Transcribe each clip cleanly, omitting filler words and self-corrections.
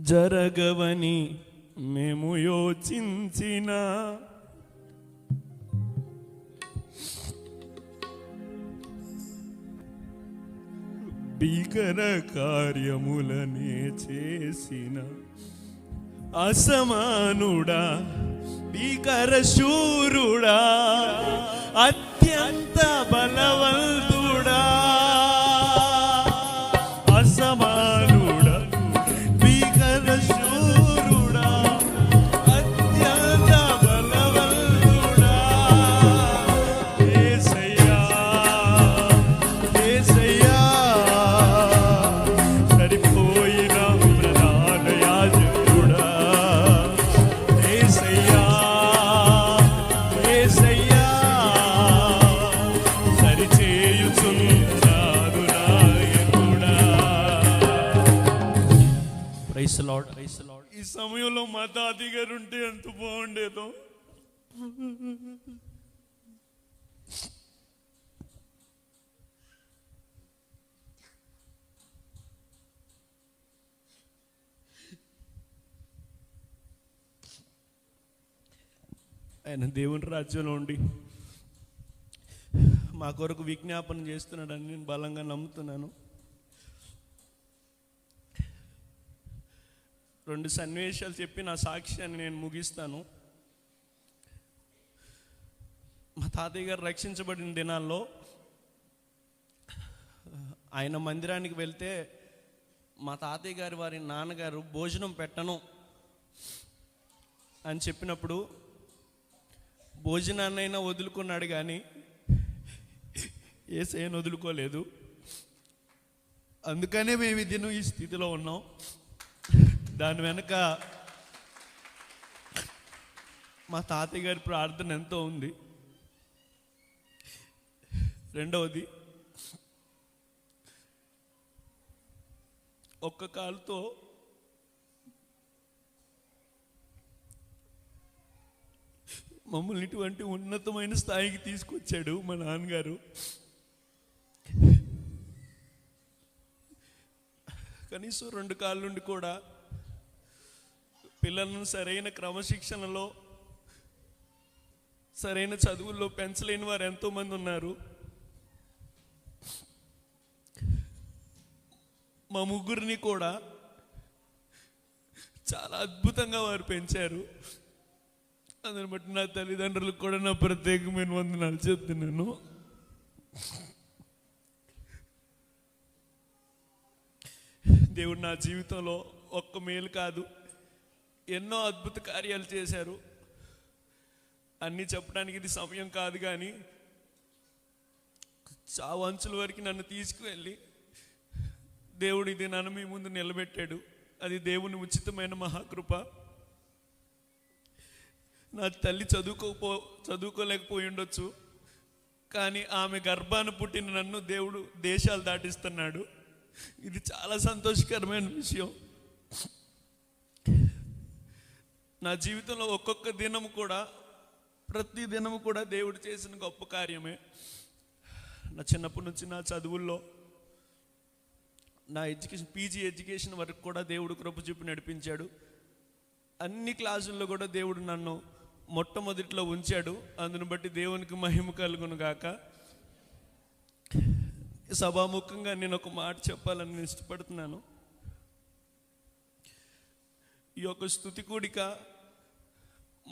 జరగవని మేము యోచించిన భీకర కార్యములనే చేసిన అసమానుడా, భీకర శూరుడా, అత్యంత బలవంతుడా, అసమానుడా, భీకర శూరుడా, అత్యంత బలవంతుడా, యేసయ్యా, యేసయ్యా, సరిపోయిన ప్రధాన యాజకుడా, యేసయ్యా, యేసయ్యా, సరిచేయుచున్నాడు నాయకుడా. Praise the lord, praise the lord. ఈ సమయంలో మా తాతయ్య గారు ఉంటే ఎంత బాగుండేదో. ఆయన దేవుని రాజ్యంలో ఉండి మా కొరకు విజ్ఞాపన చేస్తున్నాడని నేను బలంగా నమ్ముతున్నాను. 2 సన్నివేశాలు చెప్పి నా సాక్ష్యాన్ని నేను ముగిస్తాను. మా తాతయ్య గారు రక్షించబడిన దినాల్లో ఆయన మందిరానికి వెళ్తే మా తాతయ్య గారి వారి నాన్నగారు భోజనం పెట్టను అని చెప్పినప్పుడు భోజనాన్నైనా వదులుకున్నాడు, కానీ యేసయ్యను వదులుకోలేదు. అందుకనే మేము ఈ దినం ఈ స్థితిలో ఉన్నాం. దాని వెనక మా తాతయ్య గారి ప్రార్థన ఎంతో ఉంది. రెండవది, ఒక్క కాలుతో మమ్మల్ని ఇటువంటి ఉన్నతమైన స్థాయికి తీసుకొచ్చాడు మా నాన్నగారు. కనీసం 2 కాళ్ళ నుండి కూడా పిల్లలను సరైన క్రమశిక్షణలో, సరైన చదువుల్లో పెంచలేని వారు ఎంతోమంది ఉన్నారు. మా ముగ్గురిని కూడా చాలా అద్భుతంగా వారు పెంచారు. అందుని బట్టి నా తల్లిదండ్రులకు కూడా నా ప్రత్యేకమైన వందనాలు చెప్తున్నాను. దేవుడు నా జీవితంలో ఒక్క మేలు కాదు, ఎన్నో అద్భుత కార్యాలు చేశారు. అన్నీ చెప్పడానికి ఇది సమయం కాదు, కానీ చావు అంచుల వరకు నన్ను తీసుకువెళ్ళి దేవుడు ఇది నన్ను మీ ముందు నిలబెట్టాడు. అది దేవుని ఉచితమైన మహాకృప. నా తల్లి చదువుకోలేకపోయి ఉండొచ్చు, కానీ ఆమె గర్భాన పుట్టిన నన్ను దేవుడు దేశాలు దాటిస్తున్నాడు. ఇది చాలా సంతోషకరమైన విషయం. నా జీవితంలో ఒక్కొక్క దినము కూడా, ప్రతి దినము కూడా దేవుడు చేసిన గొప్ప కార్యమే. నా చిన్నప్పటి నుంచి నా చదువుల్లో, నా పీజీ ఎడ్యుకేషన్ వరకు కూడా దేవుడు కృప చూపి నడిపించాడు. అన్ని క్లాసుల్లో కూడా దేవుడు నన్ను మొట్టమొదటిలో ఉంచాడు. అందును బట్టి దేవునికి మహిమ కలుగును గాక. సభాముఖంగా నేను ఒక మాట చెప్పాలని నేను ఇష్టపడుతున్నాను. ఈ యొక్క స్తుతి కూడిక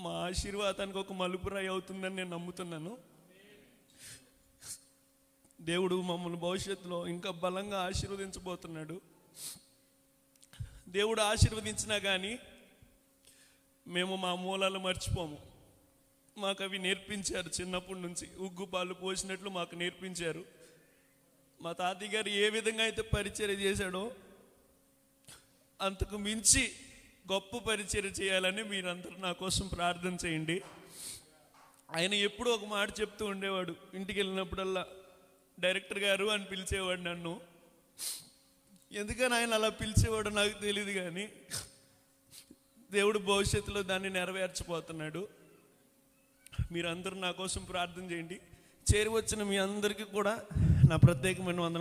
మా ఆశీర్వాదానికి ఒక మలుపురాయి అవుతుందని నేను నమ్ముతున్నాను. దేవుడు మమ్మల్ని భవిష్యత్తులో ఇంకా బలంగా ఆశీర్వదించబోతున్నాడు. దేవుడు ఆశీర్వదించినా కానీ మేము మా మూలాలు మర్చిపోము. మాకు అవి నేర్పించారు. చిన్నప్పటి నుంచి ఉగ్గు పాలు పోసినట్లు మాకు నేర్పించారు. మా తాతయ్య గారు ఏ విధంగా అయితే పరిచర్య చేశాడో అంతకు మించి గొప్ప పరిచర్య చేయాలని మీరందరూ నా కోసం ప్రార్థన చేయండి. ఆయన ఎప్పుడూ ఒక మాట చెప్తూ ఉండేవాడు. ఇంటికి వెళ్ళినప్పుడల్లా డైరెక్టర్ గారు అని పిలిచేవాడు నన్ను. ఎందుకని ఆయన అలా పిలిచేవాడు నాకు తెలియదు, కానీ దేవుడు భవిష్యత్తులో దాన్ని నెరవేర్చబోతున్నాడు. మీరందరూ నా కోసం ప్రార్థన చేయండి. చేరి వచ్చిన మీ అందరికీ కూడా నా ప్రత్యేకమైన వందనాలు.